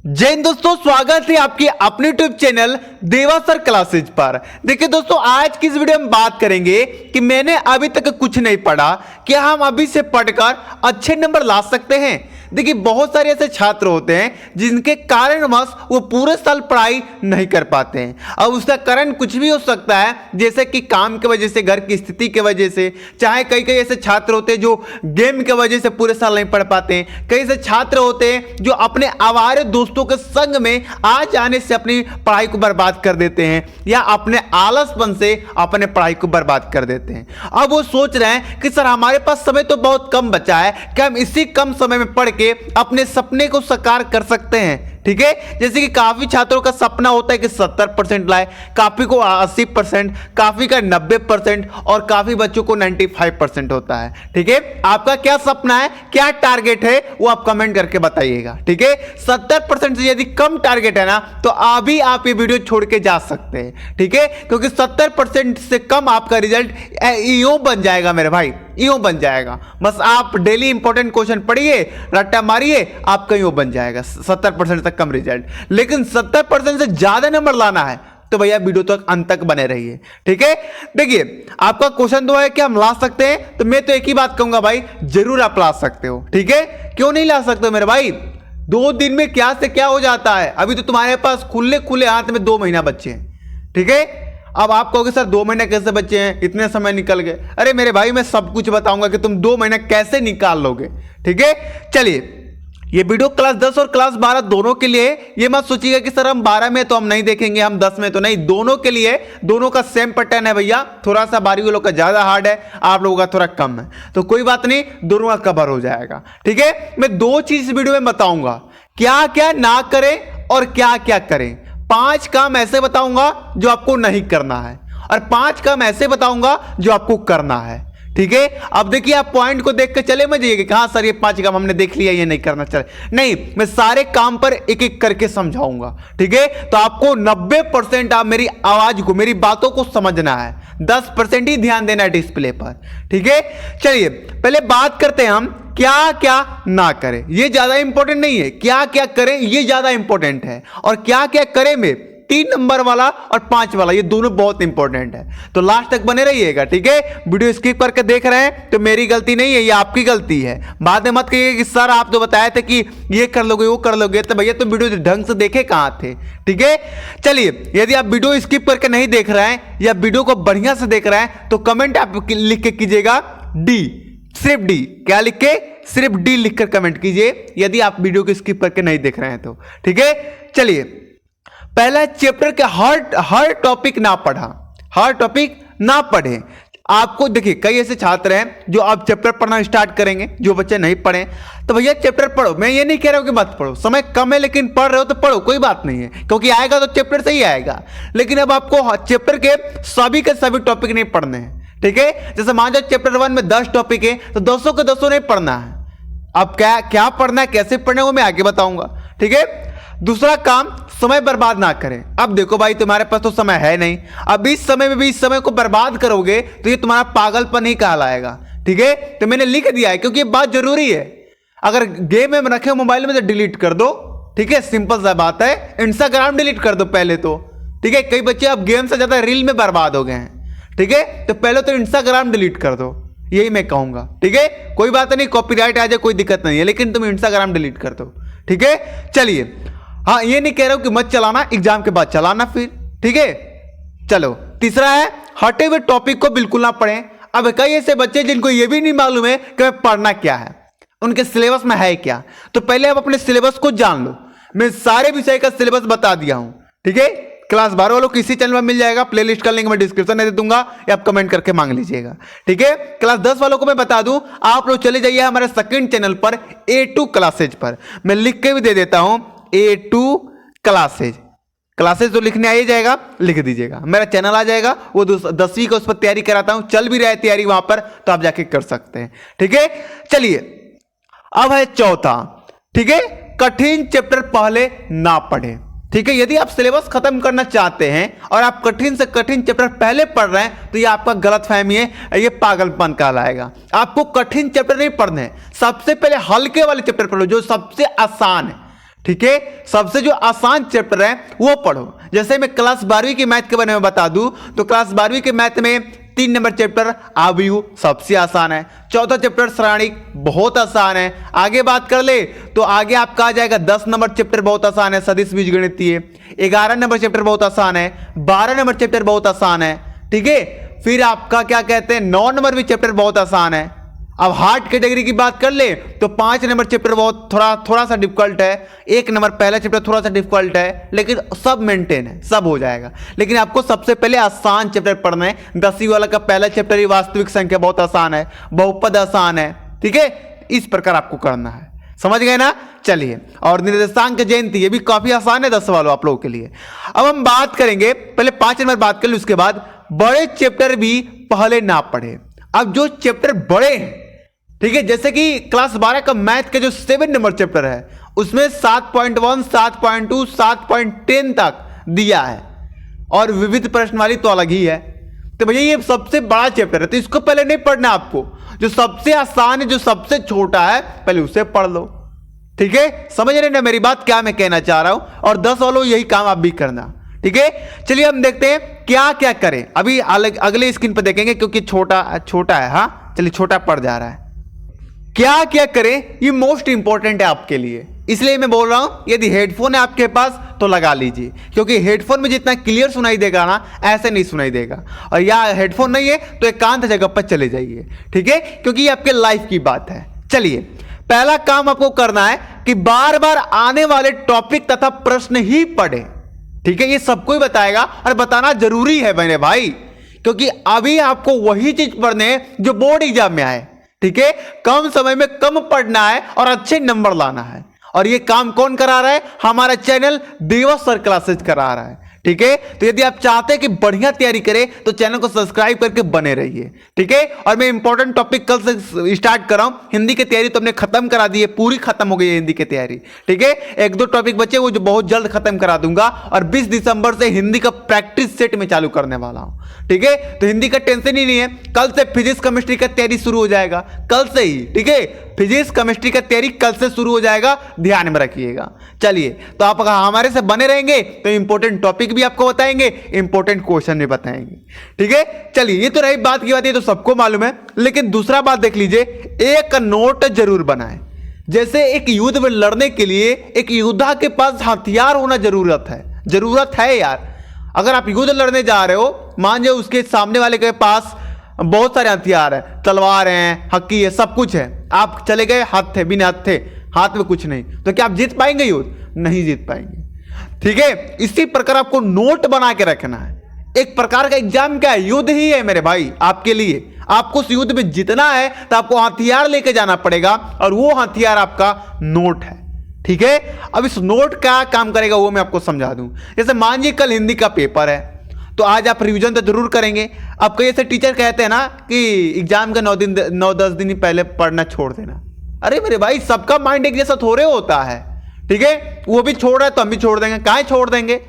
जय हिंद दोस्तों, स्वागत है आपके अपने यूट्यूब चैनल देवा सर क्लासेज पर। देखिए दोस्तों, आज की इस वीडियो में बात करेंगे कि मैंने अभी तक कुछ नहीं पढ़ा, क्या हम अभी से पढ़कर अच्छे नंबर ला सकते हैं। देखिए, बहुत सारे ऐसे छात्र होते हैं जिनके कारणवश वो पूरे साल पढ़ाई नहीं कर पाते हैं। अब उसका कारण कुछ भी हो सकता है, जैसे कि काम की वजह से, घर की स्थिति की वजह से, चाहे कई कई ऐसे छात्र होते हैं जो गेम की वजह से पूरे साल नहीं पढ़ पाते हैं। कई ऐसे छात्र होते हैं जो अपने आवारे दोस्तों के संग में आ जाने से अपनी पढ़ाई को बर्बाद कर देते हैं, या अपने आलसपन से अपने पढ़ाई को बर्बाद कर देते हैं। अब वो सोच रहे हैं कि सर हमारे पास समय तो बहुत कम बचा है, क्या हम इसी कम समय में पढ़ के अपने सपने को साकार कर सकते हैं। ठीक है, जैसे कि काफी छात्रों का सपना होता है कि 70% लाए, काफी को 80%, काफी का 90% और काफी बच्चों को 95% होता है। ठीक है, आपका क्या सपना है, क्या टारगेट है, वो आप कमेंट करके बताइएगा। ठीक है, 70% से यदि कम टारगेट है ना, तो अभी आप ये वीडियो छोड़ के जा सकते हैं। ठीक है, क्योंकि 70% से कम आपका रिजल्ट यूं बन जाएगा मेरे भाई, यूं बन जाएगा। बस आप डेली इंपॉर्टेंट क्वेश्चन पढ़िए, रट्टा मारिए, आपका यूं बन जाएगा 70% तक कम रिजल्ट। लेकिन 70% से ज्यादा नंबर लाना है तो भैया वीडियो तक अंत तक बने रहिए। ठीक है, देखिए आपका क्वेश्चन तो है कि हम ला सकते हैं, तो मैं तो एक ही बात कहूंगा भाई, जरूर आप ला सकते हो। ठीक है, क्यों नहीं ला सकते मेरे भाई, 2 दिन में क्या से क्या हो जाता है। अभी तो तुम्हारे पास खुले खुले हाथ में 2 महीना बच्चे हैं। ठीक है, अब आप कहोगे सर 2 महीने कैसे बच्चे हैं, इतने समय निकल गए। अरे मेरे भाई, मैं सब कुछ बताऊंगा कि तुम 2 महीना कैसे निकाल लोगे। ठीक है, चलिए, ये वीडियो क्लास 10 और क्लास 12 दोनों के लिए। ये मत सोचिएगा कि सर हम 12 में तो हम नहीं देखेंगे, हम 10 में तो नहीं, दोनों के लिए। दोनों का सेम पैटर्न है भैया, थोड़ा सा 12वीं लोग का ज्यादा हार्ड है, आप लोगों का थोड़ा कम है, तो कोई बात नहीं, दोनों का कवर हो जाएगा। ठीक है, मैं 2 चीज वीडियो में बताऊंगा, क्या क्या ना करें और क्या क्या करें। 5 काम ऐसे बताऊंगा जो आपको नहीं करना है, और 5 काम ऐसे बताऊंगा जो आपको करना है। ठीक है, अब देखिए, आप पॉइंट को देख के चले मत जाइए कि हाँ सर ये 5 काम हमने देख लिया, ये नहीं करना चले, नहीं, मैं सारे काम पर एक एक करके समझाऊंगा। ठीक है, तो आपको 90% आप मेरी आवाज को, मेरी बातों को समझना है, 10% ही ध्यान देना है डिस्प्ले पर। ठीक है, चलिए पहले बात करते हैं हम क्या क्या ना करें। ये ज्यादा इंपॉर्टेंट नहीं है, क्या क्या करें ये ज्यादा इंपॉर्टेंट है, और क्या क्या करें में 3 नंबर वाला और 5 वाला, ये दोनों बहुत इंपॉर्टेंट है। तो लास्ट तक बने रहिएगा। ठीक है, वीडियो स्किप करके देख रहे हैं तो मेरी गलती नहीं है, ये आपकी गलती है। बाद में मत कहिए कि सर आप तो बताए थे कि ये कर लोगे वो कर लोगे, तो भैया तुम वीडियो ढंग से देखे कहां थे। ठीक है, चलिए, यदि आप वीडियो स्किप करके नहीं देख रहे हैं या वीडियो को बढ़िया से देख रहे हैं, तो कमेंट आप लिख के कीजिएगा डी, सिर्फ डी। क्या लिख के? सिर्फ डी लिखकर कमेंट कीजिए यदि आप वीडियो को स्किप करके नहीं देख रहे हैं तो। ठीक है, चलिए, पहला चैप्टर के हर टॉपिक ना पढ़ा, हर टॉपिक ना पढ़े। आपको देखिए, कई ऐसे छात्र हैं जो अब चैप्टर पढ़ना स्टार्ट करेंगे, जो बच्चे नहीं पढ़े, तो भैया चैप्टर पढ़ो। मैं ये नहीं कह रहा हूं कि मत पढ़ो, समय कम है, लेकिन पढ़ रहे हो तो पढ़ो, कोई बात नहीं है, क्योंकि आएगा तो चैप्टर से ही आएगा। लेकिन अब आपको चैप्टर के सभी टॉपिक नहीं पढ़ने हैं। ठीक है, जैसे मान लो चैप्टर 1 में 10 टॉपिक है, तो 10 के 10 नहीं पढ़ना है। अब क्या क्या पढ़ना है, कैसे पढ़ना है, वो मैं आगे बताऊंगा। ठीक है, दूसरा काम, समय बर्बाद ना करें। अब देखो भाई, तुम्हारे पास तो समय है नहीं, अब इस समय में भी इस समय को बर्बाद करोगे तो ये तुम्हारा पागलपन ही कहलाएगा। ठीक है, तो मैंने लिख दिया है क्योंकि ये बात जरूरी है। अगर गेम में रखे हो मोबाइल में तो डिलीट कर दो। ठीक है, सिंपल सा बात है। इंस्टाग्राम डिलीट कर दो पहले तो। ठीक है, कई बच्चे अब गेम से ज्यादा रील में बर्बाद हो गए हैं। ठीक है, तो पहले तो इंस्टाग्राम डिलीट कर दो, यही मैं कहूंगा। ठीक है, कोई बात नहीं, कॉपीराइट आ जाए कोई दिक्कत नहीं है, लेकिन तुम इंस्टाग्राम डिलीट कर दो। ठीक है, चलिए, हाँ ये नहीं कह रहा हूं कि मत चलाना, एग्जाम के बाद चलाना फिर। ठीक है, चलो, तीसरा है हटे हुए टॉपिक को बिल्कुल ना पढ़ें। अब कई ऐसे बच्चे जिनको ये भी नहीं मालूम है कि पढ़ना क्या है, उनके सिलेबस में है क्या, तो पहले आप अपने सिलेबस को जान लो। मैं सारे विषय का सिलेबस बता दिया हूं। ठीक है, क्लास 12 वालों को इसी चैनल में मिल जाएगा, प्लेलिस्ट का लिंक मैं डिस्क्रिप्शन में दे दूंगा, या आप कमेंट करके मांग लीजिएगा। ठीक है, क्लास 10 वालों को मैं बता दूं, आप लोग चले जाइए हमारे सेकंड चैनल पर A2 क्लासेज पर, मैं लिख के भी दे देता हूं A2 क्लासेज तो लिखने आ ही जाएगा, लिख दीजिएगा, मेरा चैनल आ जाएगा। वो 10वीं का उस पर तैयारी कराता हूं, चल भी रहा है तैयारी वहां पर, तो आप जाके कर सकते हैं। ठीक है, चलिए, अब है चौथा। ठीक है, कठिन चैप्टर पहले ना पढ़े। ठीक है, यदि आप सिलेबस खत्म करना चाहते हैं और आप कठिन से कठिन चैप्टर पहले पढ़ रहे हैं, तो ये आपका गलतफहमी है, ये पागलपन कहलाएगा। आपको कठिन चैप्टर नहीं पढ़ने हैं, सबसे पहले हल्के वाले चैप्टर पढ़ो जो सबसे आसान है। ठीक है, सबसे जो आसान चैप्टर है वो पढ़ो। जैसे मैं क्लास 12वीं के मैथ के बारे में बता दूं तो क्लास 12वीं के मैथ में 3 नंबर चैप्टर आव्यूह सबसे आसान है, चौथा चैप्टर सारणिक बहुत आसान है। आगे बात कर ले तो आगे आपका आ जाएगा 10 नंबर चैप्टर बहुत आसान है, सदिश बीजगणितीय। 11 नंबर चैप्टर बहुत आसान है, 12 नंबर चैप्टर बहुत आसान है, ठीक है। फिर आपका क्या कहते हैं 9 नंबर भी चैप्टर बहुत आसान है। अब हार्ड कैटेगरी की बात कर ले तो 5 नंबर चैप्टर बहुत थोड़ा सा डिफिकल्ट है, 1 नंबर पहला चैप्टर थोड़ा सा डिफिकल्ट है, लेकिन सब मेंटेन है, सब हो जाएगा। लेकिन आपको सबसे पहले आसान चैप्टर पढ़ना है। 10वीं वाला का पहला चैप्टर ही वास्तविक संख्या बहुत आसान है, बहुपद आसान है, ठीक है। इस प्रकार आपको करना है, समझ गए ना। चलिए, और निर्देशांक जयंती ये भी काफी आसान है 10 वालों आप लोगों के लिए। अब हम बात करेंगे, पहले 5 नंबर बात कर ली, उसके बाद बड़े चैप्टर भी पहले ना पढ़े। अब जो चैप्टर बड़े हैं, ठीक है, जैसे कि क्लास 12 का मैथ का जो 7 नंबर चैप्टर है उसमें 7.1, 7.2, 7.10 तक दिया है, और विविध प्रश्नवाली तो अलग ही है। तो भैया ये सबसे बड़ा चैप्टर है, तो इसको पहले नहीं पढ़ना आपको। जो सबसे आसान है, जो सबसे छोटा है, पहले उसे पढ़ लो, ठीक है। समझ रहे ना मेरी बात, क्या मैं कहना चाह रहा हूं। और 10 वालों यही काम आप भी करना, ठीक है। चलिए हम देखते हैं क्या क्या करें। अभी अगले स्क्रीन पर देखेंगे क्योंकि छोटा है। हाँ चलिए, छोटा पड़ जा रहा है। क्या क्या करें ये मोस्ट इंपॉर्टेंट है आपके लिए, इसलिए मैं बोल रहा हूं यदि हेडफोन है आपके पास तो लगा लीजिए, क्योंकि हेडफोन में जितना क्लियर सुनाई देगा ना ऐसे नहीं सुनाई देगा। और या हेडफोन नहीं है तो एकांत जगह पर चले जाइए, ठीक है, क्योंकि ये आपके लाइफ की बात है। चलिए, पहला काम आपको करना है कि बार बार आने वाले टॉपिक तथा प्रश्न ही पढ़े, ठीक है। ये सबको ही बताएगा और बताना जरूरी है मेरे भाई, क्योंकि अभी आपको वही चीज पढ़ने जो बोर्ड एग्जाम में आए, ठीक है। कम समय में कम पढ़ना है और अच्छे नंबर लाना है। और ये काम कौन करा रहा है? हमारा चैनल देवा सर क्लासेज करा रहा है, ठीक है। तो यदि आप चाहते हैं कि बढ़िया तैयारी करें तो चैनल को सब्सक्राइब करके बने रहिए, ठीक है। और मैं इंपॉर्टेंट टॉपिक कल से स्टार्ट कर रहा हूं। हिंदी की तैयारी तो हमने खत्म करा दी है, पूरी खत्म हो गई है हिंदी की तैयारी, ठीक है। 1-2 टॉपिक बचे वो जो बहुत जल्द खत्म करा दूंगा, और 20 दिसंबर से हिंदी का प्रैक्टिस सेट में चालू करने वाला हूं, ठीक है। तो हिंदी का टेंशन ही नहीं है, कल से फिजिक्स केमिस्ट्री का तैयारी शुरू हो जाएगा, कल से ही, ठीक है। फिजिक्स केमिस्ट्री का तैयारी कल से शुरू हो जाएगा, ध्यान में रखिएगा। चलिए, तो आप अगर हमारे से बने रहेंगे तो इंपॉर्टेंट टॉपिक भी आपको बताएंगे, इंपॉर्टेंट क्वेश्चन भी बताएंगे, ठीक है। चलिए, ये तो रही बात की बात, ये तो सबको मालूम है। लेकिन दूसरा बात देख लीजिए, एक नोट जरूर बनाएं। जैसे एक युद्ध में लड़ने के लिए एक योद्धा के पास हथियार होना जरूरत है यार। अगर आप युद्ध लड़ने जा रहे हो, मान जाओ उसके सामने वाले के पास बहुत सारे हथियार है, तलवार है, हक्की है, सब कुछ है, आप चले गए हाथ थे, बिना हाथ थे, हाथ में कुछ नहीं, तो क्या आप जीत पाएंगे युद्ध? नहीं जीत पाएंगे, ठीक है। इसी प्रकार आपको नोट बना के रखना है। एक प्रकार का एग्जाम क्या है? युद्ध ही है मेरे भाई आपके लिए। आपको उस युद्ध में जीतना है तो आपको हथियार लेके जाना पड़ेगा, और वो हथियार आपका नोट है, ठीक है। अब इस नोट का काम करेगा वो मैं आपको समझा दूं। जैसे मान लीजिए कल हिंदी का पेपर है, तो आज आप रिवीजन तो जरूर करेंगे। अब कई ऐसे टीचर कहते हैं ना कि एग्जाम का 9-10 दिन पहले पढ़ना छोड़ देना। अरे मेरे भाई, सबका माइंड एक जैसा थोड़े होता है, ठीक है। वो भी छोड़ रहा है तो हम भी छोड़ देंगे, काहे छोड़ देंगे?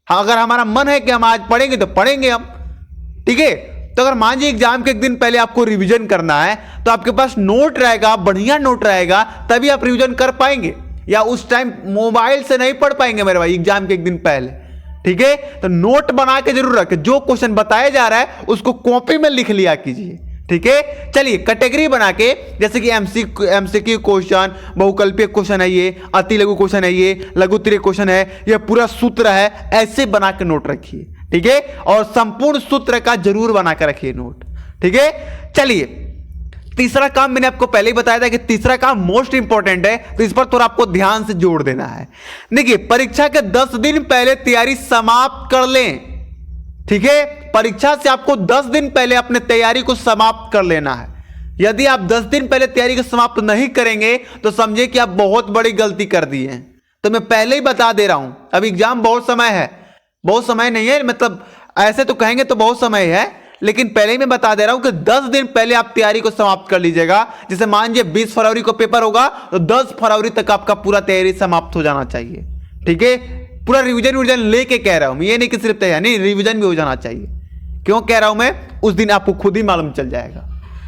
हाँ, अगर हमारा मन है कि हम आज पढ़ेंगे तो पढ़ेंगे हम, ठीक है। तो अगर मान लीजिए एग्जाम के एक दिन पहले आपको रिवीजन करना है तो आपके पास नोट रहेगा, बढ़िया नोट रहेगा, तभी आप रिवीजन कर पाएंगे। या उस टाइम मोबाइल से नहीं पढ़ पाएंगे मेरे भाई एग्जाम के एक दिन पहले, ठीक है। तो नोट बना के जरूर रखें, जो क्वेश्चन बताया जा रहा है उसको कॉपी में लिख लिया कीजिए, ठीक है। चलिए, कैटेगरी बना के, जैसे कि एमसीक्यू क्वेश्चन, बहुकल्पीय क्वेश्चन है ये, अति लघु क्वेश्चन है ये, लघुत्तरीय क्वेश्चन है ये, पूरा सूत्र है, ऐसे बना के नोट रखिए, ठीक है। और संपूर्ण सूत्र का जरूर बना के रखिए नोट, ठीक है। चलिए, तीसरा काम मैंने आपको पहले ही बताया था कि तीसरा काम मोस्ट इंपॉर्टेंट है, तो इस पर थोड़ा आपको ध्यान से जोड़ देना है। देखिए, परीक्षा के 10 दिन पहले तैयारी समाप्त कर लें, ठीक है। परीक्षा से आपको 10 दिन पहले अपने तैयारी को समाप्त कर लेना है। यदि आप 10 दिन पहले तैयारी को समाप्त नहीं करेंगे तो समझे कि आप बहुत बड़ी गलती कर दी है। तो मैं पहले ही बता दे रहा हूं, अभी एग्जाम बहुत समय है, बहुत समय नहीं है, मतलब ऐसे तो कहेंगे तो बहुत समय है, लेकिन पहले ही मैं बता दे रहा हूं कि 10 दिन पहले आप तैयारी को समाप्त कर लीजिएगा। जैसे मान लीजिए 20 फरवरी को पेपर होगा तो 10 फरवरी तक आपका पूरा तैयारी समाप्त हो जाना चाहिए, ठीक है। पूरा रिवीजन लेके कह रहा हूं मैं, ये नहीं कि सिर्फ तैयारी, नहीं, रिवीजन भी हो जाना चाहिए। क्यों कह रहा हूं मैं? उस दिन आपको खुद ही मालूम चल जाएगा,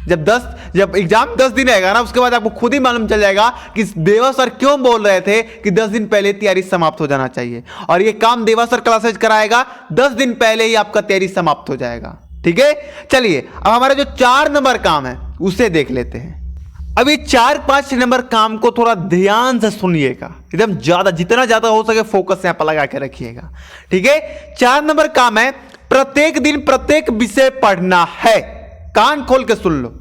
जब एग्जाम 10 दिन रहेगा ना, उसके बाद आपको खुद ही मालूम चल जाएगा कि देवा सर क्यों बोल रहे थे कि 10 दिन पहले तैयारी समाप्त हो जाना चाहिए। और ये काम देवा सर क्लासेज कराएगा, 10 दिन पहले ही आपका तैयारी समाप्त हो जाएगा। ठीक है, चलिए अब हमारा जो 4 नंबर काम है उसे देख लेते हैं। अभी 4-5 नंबर काम को थोड़ा ध्यान से सुनिएगा, एकदम ज्यादा, जितना ज्यादा हो सके फोकस यहां पर लगा के रखिएगा। ठीक है, 4 नंबर काम है प्रत्येक दिन प्रत्येक विषय पढ़ना है। कान खोल के सुन लो,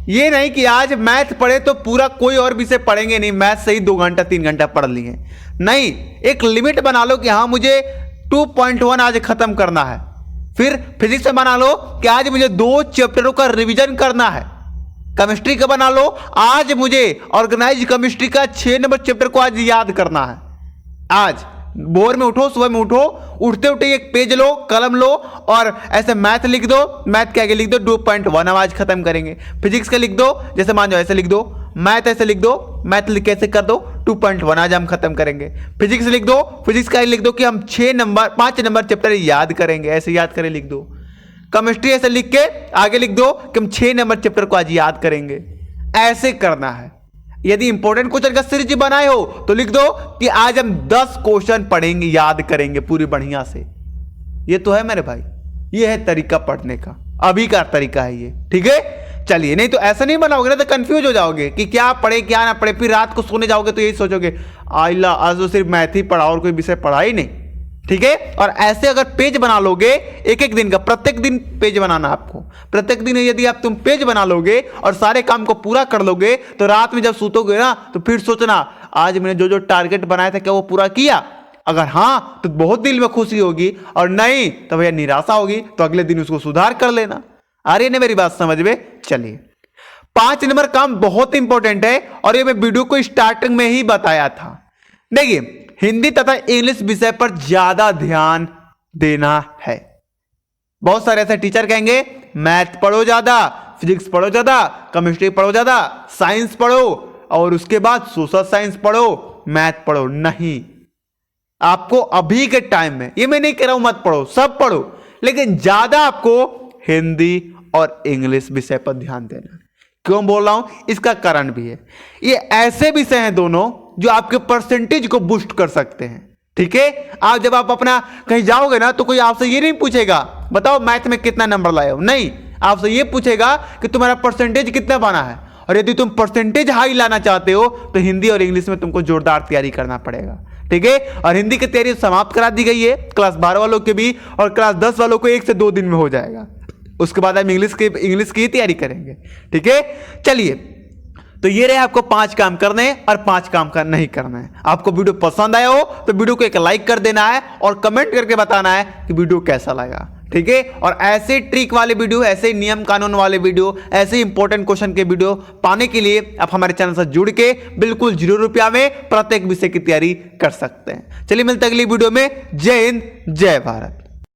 ये नहीं कि आज मैथ पढ़े तो पूरा कोई और विषय पढ़ेंगे नहीं, मैथ से ही 2 घंटा 3 घंटा पढ़ लिए। नहीं, एक लिमिट बना लो कि हाँ मुझे 2.1 आज खत्म करना है। फिर फिजिक्स में बना लो कि आज मुझे 2 चैप्टरों का रिवीजन करना है। केमिस्ट्री का बना लो, आज मुझे ऑर्गेनाइज केमिस्ट्री का 6 नंबर चैप्टर को आज याद करना है। आज भोर में उठो, सुबह में उठो, उठते उठते एक पेज लो, कलम लो और ऐसे मैथ लिख दो। मैथ के आगे लिख दो 2.1 हम आज खत्म करेंगे। फिजिक्स का लिख दो, जैसे मान जाओ ऐसे लिख दो, मैथ ऐसे लिख दो, मैथ लिख कैसे कर दो 2.1 आज हम खत्म करेंगे। फिजिक्स लिख दो, फिजिक्स का लिख दो कि हम 5 नंबर चैप्टर याद करेंगे, ऐसे याद करें लिख दो। केमिस्ट्री ऐसे लिख के आगे लिख दो कि हम 6 नंबर चैप्टर को आज याद करेंगे। ऐसे करना है। यदि इंपॉर्टेंट क्वेश्चन का सीरीज बनाए हो तो लिख दो कि आज हम 10 क्वेश्चन पढ़ेंगे, याद करेंगे पूरी बढ़िया से। ये तो है मेरे भाई, ये है तरीका पढ़ने का, अभी का तरीका है ये। ठीक है, चलिए, नहीं तो ऐसा नहीं बनाओगे ना तो कंफ्यूज हो जाओगे कि क्या पढ़े क्या ना पढ़े। फिर रात को सोने जाओगे तो यही सोचोगे आइला आज तो सिर्फ मैथ ही पढ़ा और कोई विषय पढ़ा ही नहीं। ठीक है, और ऐसे अगर पेज बना लोगे एक एक दिन का, प्रत्येक दिन पेज बनाना आपको, प्रत्येक दिन यदि आप तुम पेज बना लोगे और सारे काम को पूरा कर लोगे तो रात में जब सूतोगे ना तो फिर सोचना आज मैंने जो जो टारगेट बनाया था क्या वो पूरा किया। अगर हाँ तो बहुत दिल में खुशी होगी, और नहीं तो भैया निराशा होगी, तो अगले दिन उसको सुधार कर लेना। आ रही है ना मेरी बात समझ में? चलिए, 5 नंबर काम बहुत इंपॉर्टेंट है और ये मैं वीडियो को स्टार्टिंग में ही बताया था। देखिए, हिंदी तथा इंग्लिश विषय पर ज्यादा ध्यान देना है। बहुत सारे ऐसे टीचर कहेंगे मैथ पढ़ो ज्यादा, फिजिक्स पढ़ो ज्यादा, केमिस्ट्री पढ़ो ज्यादा, साइंस पढ़ो और उसके बाद सोशल साइंस पढ़ो, मैथ पढ़ो। नहीं, आपको अभी के टाइम में, ये मैं नहीं कह रहा हूं मत पढ़ो, सब पढ़ो, लेकिन ज्यादा आपको हिंदी और इंग्लिश विषय पर ध्यान देना। क्यों बोल रहा हूं? इसका कारण भी है, ये ऐसे विषय हैं दोनों जो आपके परसेंटेज को बूस्ट कर सकते हैं। ठीक है, आप जब आप अपना कहीं जाओगे ना तो कोई आपसे ये नहीं पूछेगा बताओ मैथ में कितना नंबर लाए हो, नहीं, आपसे ये पूछेगा कि तुम्हारा परसेंटेज कितना बना है। और यदि तुम परसेंटेज हाई लाना चाहते हो तो हिंदी और इंग्लिश में तुमको जोरदार तैयारी करना पड़ेगा। ठीक है, और हिंदी की तैयारी समाप्त करा दी गई है क्लास 12 वालों के भी, और क्लास 10 वालों को 1 से 2 दिन में हो जाएगा। उसके बाद हम इंग्लिश की तैयारी करेंगे। ठीक है, चलिए, तो ये रहे आपको 5 काम करने हैं और 5 काम का नहीं करना है। आपको वीडियो पसंद आया हो तो वीडियो को एक लाइक कर देना है और कमेंट करके बताना है कि वीडियो कैसा लगा। ठीक है, और ऐसे ट्रिक वाले वीडियो, ऐसे नियम कानून वाले वीडियो, ऐसे इंपॉर्टेंट क्वेश्चन के वीडियो पाने के लिए आप हमारे चैनल से जुड़ के बिल्कुल 0 रुपया में प्रत्येक विषय की तैयारी कर सकते हैं। चलिए, मिलते हैं अगली वीडियो में। जय हिंद, जय भारत।